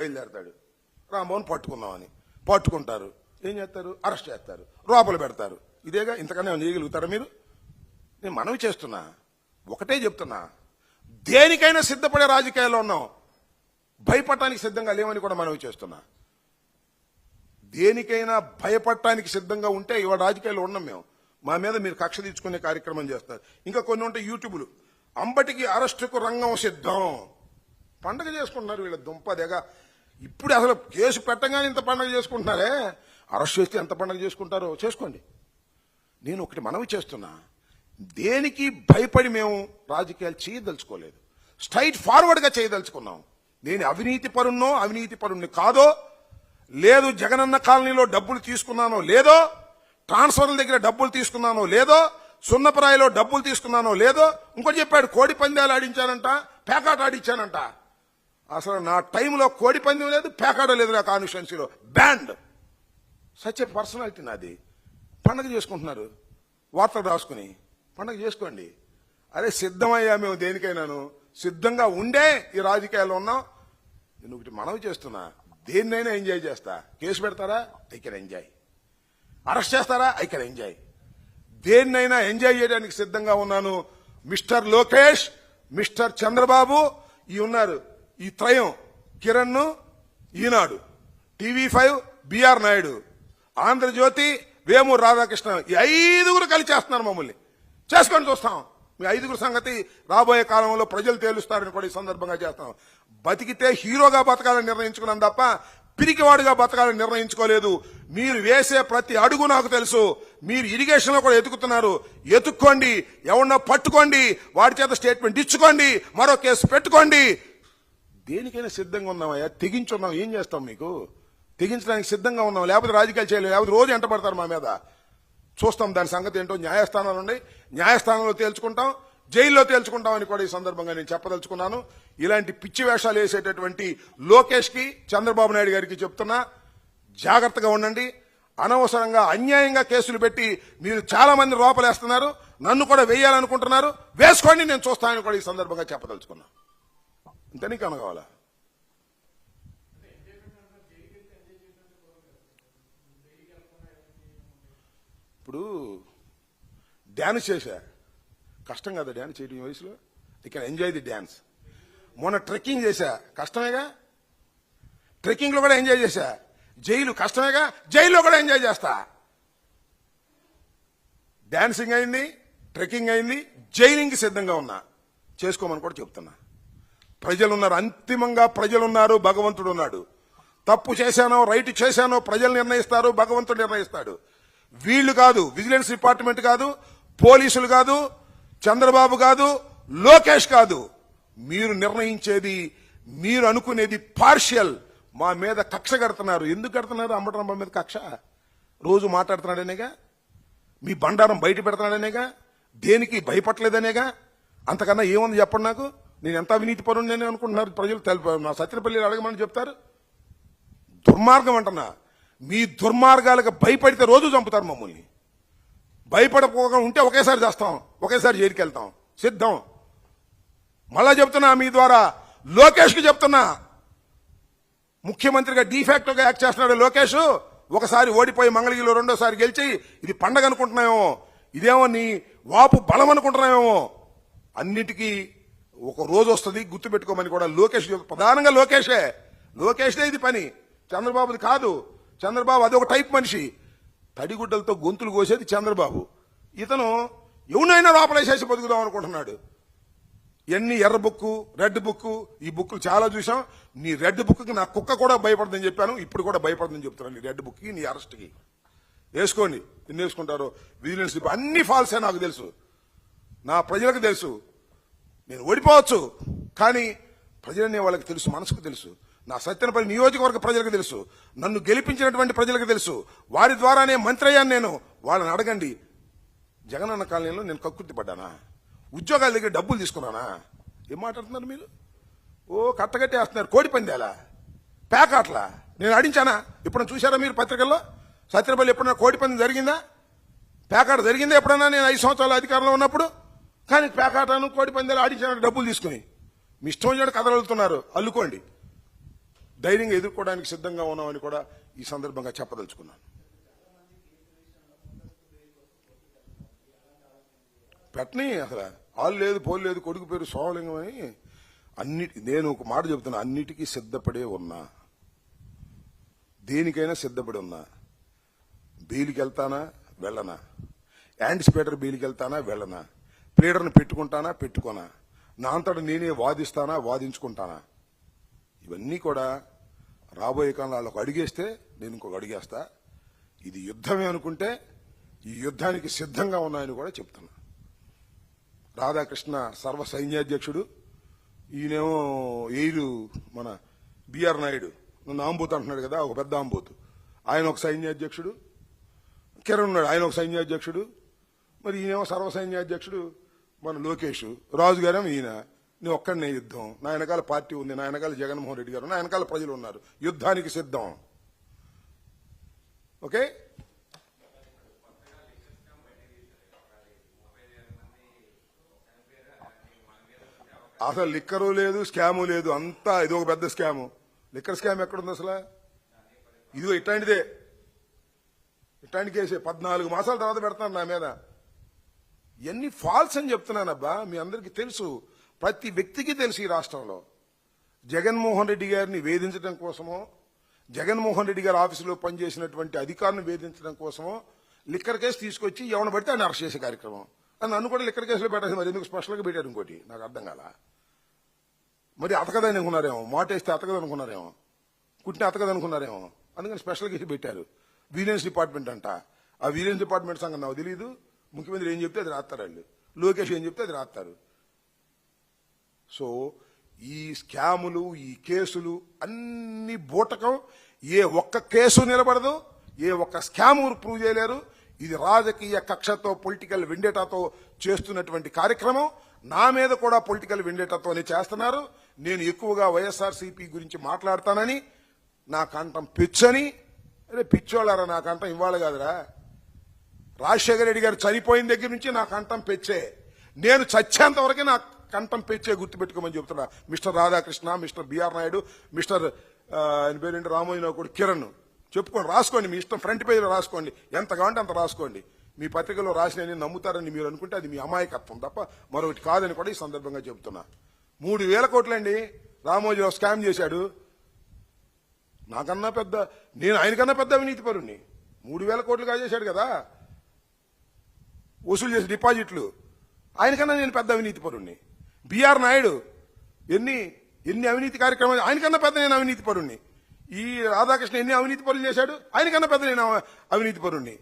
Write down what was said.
బయలుదేరతాడు. రాంబాబుని పట్టుకుందామని పట్టుకుంటారు. ఏం చేస్తారు? అరెస్ట్ చేస్తారు, లోపల పెడతారు. ఇదేగా, ఇంతకన్నా చేయగలుగుతారా మీరు? నేను మనవి చేస్తున్నా, ఒకటే చెప్తున్నా, దేనికైనా సిద్ధపడే రాజకీయాల్లో ఉన్నాం, భయపడటానికి సిద్ధంగా లేవని కూడా మనవి చేస్తున్నా. దేనికైనా భయపడటానికి సిద్ధంగా ఉంటే ఇవాళ రాజకీయాల్లో ఉన్నాం మేము. మా మీద మీరు కక్ష తీర్చుకునే కార్యక్రమం చేస్తారు. ఇంకా కొన్ని ఉంటాయి యూట్యూబ్లు. అంబటికి అరెస్టుకు రంగం సిద్ధం. పండగ చేసుకుంటున్నారు వీళ్ళ దుంపదేగా. ఇప్పుడు అసలు కేసు పెట్టగానే ఇంత పండగ చేసుకుంటున్నారే, అరెస్ట్ చేస్తే ఎంత పండగ చేసుకుంటారో చేసుకోండి. నేను ఒకటి మనవి చేస్తున్నా, దేనికి భయపడి మేము రాజకీయాలు చేయదలుచుకోలేదు. స్ట్రైట్ ఫార్వర్డ్గా చేయదలుచుకున్నాం. నేను అవినీతి పరుణ్ణి కాదో, లేదు జగనన్న కాలనీలో డబ్బులు తీసుకున్నానో లేదో, ట్రాన్స్ఫర్ల దగ్గర డబ్బులు తీసుకున్నానో లేదో, సున్నపరాయిలో డబ్బులు తీసుకున్నానో లేదో. ఇంకోటి చెప్పాడు, కోడి పందాలు ఆడించానంట, పేకాట ఆడించానంట. అసలు నా టైంలో కోడి పందెం లేదు, పేకాట లేదు నా కాన్స్టిట్యున్సీలో. బ్యాండ్. సచ్ ఏ పర్సనాలిటీ నాది. పండగ చేసుకుంటున్నారు, వార్తలు రాసుకుని. పండగ చేసుకోండి. అరే సిద్ధమయ్యా మేము దేనికైనాను, సిద్ధంగా ఉండే ఈ రాజకీయాల్లో ఉన్నాం. నేను ఒకటి మనవి చేస్తున్నా, దేన్నైనా ఎంజాయ్ చేస్తా. కేసు పెడతారా? I can enjoy. అరెస్ట్ చేస్తారా? I can enjoy. దేన్నైనా ఎంజాయ్ చేయడానికి సిద్ధంగా ఉన్నాను. మిస్టర్ లోకేష్, మిస్టర్ చంద్రబాబు ఈ ఉన్నారు, ఈ త్రయం, కిరణ్, ఈనాడు, TV5, బిఆర్ నాయుడు, ఆంధ్రజ్యోతి, వేమూరు రాధాకృష్ణ, ఈ 5గురు కలిసి చేస్తున్నారు మమ్మల్ని. చేసుకొని చూస్తాం. మీ 5గురు సంగతి రాబోయే కాలంలో ప్రజలు తేలుస్తారని కూడా ఈ సందర్భంగా చేస్తాం. బతికితే హీరోగా బతకాలని నిర్ణయించుకున్నాం తప్ప పిరికివాడుగా బతకాలని నిర్ణయించుకోలేదు. మీరు వేసే ప్రతి అడుగు నాకు తెలుసు. మీరు ఇరిగేషన్ లో కూడా ఎతుకుతున్నారు, ఎతుక్కోండి. ఎవరన్నా పట్టుకోండి, వాడి చేత స్టేట్మెంట్ ఇచ్చుకోండి, మరో కేసు పెట్టుకోండి. దేనికైనా సిద్ధంగా ఉన్నామయ్యా. తెగించున్నాం, ఏం చేస్తాం? మీకు తెగించడానికి సిద్ధంగా ఉన్నాం. లేకపోతే రాజకీయాలు చేయలేము, లేకపోతే రోజు ఎంటపడతారు మా మీద. చూస్తాం దాని సంగతి ఏంటో. న్యాయస్థానాలు ఉన్నాయి, న్యాయస్థానంలో తేల్చుకుంటాం, జైల్లో తేల్చుకుంటామని కూడా ఈ సందర్భంగా నేను చెప్పదలుచుకున్నాను. ఇలాంటి పిచ్చి వేషాలు వేసేటటువంటి లోకేష్ కి, చంద్రబాబు నాయుడు గారికి చెప్తున్నా, జాగ్రత్తగా ఉండండి. అనవసరంగా అన్యాయంగా కేసులు పెట్టి మీరు చాలా మంది లోపలేస్తున్నారు. నన్ను కూడా వేయాలనుకుంటున్నారు. వేసుకోండి, నేను చూస్తానని కూడా ఈ సందర్భంగా చెప్పదలుచుకున్నా. ఇంత నీకు అనగావాలా? ఇప్పుడు డ్యాన్స్ చేశా, కష్టం కదా డ్యాన్స్ చేయడం ఈ వయసులో. I can enjoy the dance. మొన్న ట్రెక్కింగ్ చేశా, కష్టమేగా. ట్రెక్కింగ్ లో కూడా ఎంజాయ్ చేశా. జైలు కష్టమేగా, జైల్లో కూడా ఎంజాయ్ చేస్తా. డాన్సింగ్ అయింది, ట్రెక్కింగ్ అయింది, జైలింగ్కి సిద్ధంగా ఉన్నా. చేసుకోమని కూడా చెప్తున్నా. ప్రజలున్నారు, అంతిమంగా ప్రజలున్నారు, భగవంతుడు ఉన్నాడు. తప్పు చేశానో రైట్ చేశానో ప్రజలు నిర్ణయిస్తారు, భగవంతుడు నిర్ణయిస్తాడు. వీళ్లు కాదు, విజిలెన్స్ డిపార్ట్మెంట్ కాదు, పోలీసులు కాదు, చంద్రబాబు కాదు, లోకేష్ కాదు. మీరు నిర్ణయించేది, మీరు అనుకునేది పార్షియల్. మా మీద కక్ష కడుతున్నారు. ఎందుకు కడుతున్నారు? అంబటరాంబ మీద కక్ష. రోజు మాట్లాడుతున్నాడనేగా, మీ బండారం బయట పెడుతున్నాడనేగా, దేనికి భయపడలేదనేగా. అంతకన్నా ఏముంది చెప్పండి నాకు. నేను ఎంత అవినీతి పరుణ్ణి అనుకుంటున్నారు ప్రజలు. నా సత్యనపల్లి అడగమని చెప్తారు. దుర్మార్గం అంటున్నా. మీ దుర్మార్గాలకు భయపడితే రోజు చంపుతారు మమ్మల్ని. భయపడకపోగా ఉంటే ఒకేసారి చేస్తాం, ఒకేసారి జైలుకి వెళ్తాం. సిద్ధం. మళ్ళా చెప్తున్నా, మీ ద్వారా లోకేష్ కి చెప్తున్నా, ముఖ్యమంత్రిగా డిఫాక్టోగా యాక్ట్ చేస్తున్నాడు లోకేష్. ఒకసారి ఓడిపోయి మంగళగిరిలో రెండోసారి గెలిచి ఇది పండగ అనుకుంటున్నామేమో, ఇదేమో నీ వాపు బలం అనుకుంటున్నామేమో. అన్నిటికీ ఒక రోజు వస్తుంది, గుర్తుపెట్టుకోమని కూడా లోకేష్, ప్రధానంగా లోకేష్దే ఇది పని, చంద్రబాబుది కాదు. చంద్రబాబు అదొక టైప్ మనిషి. తడిగుడ్డలతో గొంతులు కోసేది చంద్రబాబు. ఇతను ఎవనైనా లోపలేసేసి బతుకుదాం అనుకుంటున్నాడు. ఎన్ని ఎర్ర బుక్కు, రెడ్ బుక్కు, ఈ బుక్కులు చాలా చూసాం. నీ రెడ్ బుక్కి నా కుక్క కూడా భయపడదని చెప్పాను, ఇప్పుడు కూడా భయపడదని చెప్తున్నాను. నీ రెడ్ బుక్కి, నీ అరెస్ట్కి వేసుకోండి. ఎన్ని వేసుకుంటారో విజిలెన్స్ అన్ని ఫాల్సే నాకు తెలుసు, నా ప్రజలకు తెలుసు. నేను ఓడిపోవచ్చు, కానీ ప్రజలనే వాళ్ళకి తెలుసు, మనసుకు తెలుసు. నా సత్యనపల్లి నియోజకవర్గ ప్రజలకు తెలుసు, నన్ను గెలిపించినటువంటి ప్రజలకు తెలుసు. వారి ద్వారానే మంత్రి అయ్యాను నేను. వాళ్ళని అడగండి. జగనన్న కాలనీలో నేను కక్కుర్తి పడ్డానా? ఉద్యోగాల దగ్గర డబ్బులు తీసుకున్నానా? ఏం మాట్లాడుతున్నారు మీరు? ఓ కట్టగట్టేస్తున్నారు. కోడి పందేలా, పేకాట్లా నేను ఆడించానా? ఎప్పుడైనా చూసారా మీరు పత్రికల్లో? సత్యనపల్లి ఎప్పుడైనా కోడి పందెం జరిగిందా? పేకాట జరిగిందా ఎప్పుడైనా నేను 5 సంవత్సరాల అధికారంలో ఉన్నప్పుడు? కానీ పేకాటను కోడి పందేలు ఆడించాను డబ్బులు తీసుకుని. మీ ఇష్టం చేయడం కథలు అల్లుతున్నారు, అల్లుకోండి. ధైర్యంగా ఎదుర్కోవడానికి సిద్ధంగా ఉన్నామని కూడా ఈ సందర్భంగా చెప్పదలుచుకున్నాను. పెట్టని అసలు ఆలు లేదు పోలు లేదు, కొడుకు పేరు సోమలింగం అని నేను ఒక మాట చెబుతున్నా, అన్నిటికీ సిద్ధపడే ఉన్నా, దేనికైనా సిద్ధపడి ఉన్నా. బెయిల్కి వెళ్తానా వెళ్ళనా, యాంటిసిపేటర్ బెయిల్కి వెళ్తానా వెళ్ళనా, ప్లేడర్ని పెట్టుకుంటానా పెట్టుకోనా, నా అంతటా నేనే వాదిస్తానా వాదించుకుంటానా, ఇవన్నీ కూడా రాబోయే కాలంలో వాళ్ళకు అడిగేస్తే నేను ఇంకొక అడిగేస్తా. ఇది యుద్ధమే అనుకుంటే ఈ యుద్ధానికి సిద్ధంగా ఉన్నాయని కూడా చెప్తున్నా. రాధాకృష్ణ సర్వ సైన్యాధ్యక్షుడు, ఈయనేమో ఎయిరు మన బిఆర్ నాయుడు నన్ను ఆంబోతు అంటున్నాడు కదా, ఒక పెద్ద ఆంబోతు, ఆయన ఒక సైన్యాధ్యక్షుడు. కిరణ్ ఉన్నాడు, ఆయన ఒక సైన్యాధ్యక్షుడు. మరి ఈయనేమో సర్వ సైన్యాధ్యక్షుడు మన లోకేష్, రాజు గారేమో ఈయన. నేను ఒక్కడనే యుద్ధం, నా వెనకాల పార్టీ ఉంది, నా వెనకాల జగన్మోహన్ రెడ్డి గారు, నా వెనకాల ప్రజలు ఉన్నారు, యుద్ధానికి సిద్ధం. ఓకే, అసలు లిక్కరు లేదు, స్కాము లేదు, అంతా ఇది ఒక పెద్ద స్కాము. లిక్కర్ స్కామ్ ఎక్కడుంది అసలు? ఇదిగో ఇట్లాంటిదే, ఇట్లాంటి కేసే 14 మాసాల తర్వాత పెడతాను నా మీద. ఇవన్నీ ఫాల్స్ అని చెప్తున్నానబ్బా, మీ అందరికీ తెలుసు, ప్రతి వ్యక్తికి తెలుసు ఈ రాష్ట్రంలో. జగన్మోహన్ రెడ్డి గారిని వేధించడం కోసమో, జగన్మోహన్ రెడ్డి గారి ఆఫీసులో పనిచేసినటువంటి అధికారులను వేధించడం కోసమో లిక్కర్ కేసు తీసుకొచ్చి ఎవరిని పడితే ఆయన అరెస్ట్ చేసే కార్యక్రమం. నన్ను కూడా లిక్కర్ కేసులో పెట్టాల్సి, మరి ఎందుకు స్పెషల్గా పెట్టారు ఇంకోటి నాకు అర్థం కాల. మరి అతకదని అనుకున్నారేమో, మాటేస్తే అతకదనుకున్నారేమో, కుట్టిన అతకదనుకున్నారేమో, అందుకని స్పెషల్ కేసు పెట్టారు. విజిలెన్స్ డిపార్ట్మెంట్ అంట. ఆ విజిలెన్స్ డిపార్ట్మెంట్ సంగతి నాకు తెలియదు. ముఖ్యమంత్రి ఏం చెప్తే అది రాస్తారు వాళ్ళు, లోకేష్ ఏం చెప్తే అది రాస్తారు. సో ఈ స్కాములు, ఈ కేసులు అన్ని బూటకం. ఏ ఒక్క కేసు నిలబడదు, ఏ ఒక్క స్కాము ప్రూవ్ చేయలేరు. ఇది రాజకీయ కక్షతో, పొలిటికల్ వెండేటాతో చేస్తున్నటువంటి కార్యక్రమం. నా మీద కూడా పొలిటికల్ వెండేటాతోనే చేస్తున్నారు. నేను ఎక్కువగా వైఎస్ఆర్సీపీ గురించి మాట్లాడతానని నా కంఠం పిచ్చని. అరే పిచ్చోళ్ళారా, నా కంఠం ఇవ్వాలి కాదురా. రాజశేఖర రెడ్డి గారు చనిపోయిన దగ్గర నుంచి నా కంఠం పెచ్చే, నేను చచ్చేంత వరకే నా కంఠం పెచ్చే, గుర్తుపెట్టుకోమని చెబుతున్నా. Mister Radhakrishna, mister BR Naidu, mister ఆయన పేరేంటి రామోజీరావు కూడా, కిరణ్, చెప్పుకోండి, రాసుకోండి, మీ ఇష్టం, ఫ్రంట్ పేజీలో రాసుకోండి, ఎంత కావాలంటే అంత రాసుకోండి. మీ పత్రికలో రాసిన నమ్ముతారని మీరు అనుకుంటే అది మీ అమాయకత్వం తప్ప మరొకటి కాదని కూడా ఈ సందర్భంగా చెబుతున్నా. 3,000 కోట్లండి రామోజీరావు స్కామ్ చేశాడు. నాకన్నా పెద్ద, నేను ఆయనకన్నా పెద్ద అవినీతి పరుణ్ణి. 3,000 కోట్లు కాజేశాడు కదా వసూలు చేసే డిపాజిట్లు, ఆయనకన్నా నేను పెద్ద అవినీతి పరుణ్ణి. బిఆర్ నాయుడు ఎన్ని అవినీతి కార్యక్రమాలు, ఆయనకన్నా పెద్ద నేను అవినీతి పరుణ్ణి. ఈ రాధాకృష్ణ ఎన్ని అవినీతి పనులు చేశాడు, ఆయనకన్నా పెద్ద నేను అవినీతి పరుణ్ణి.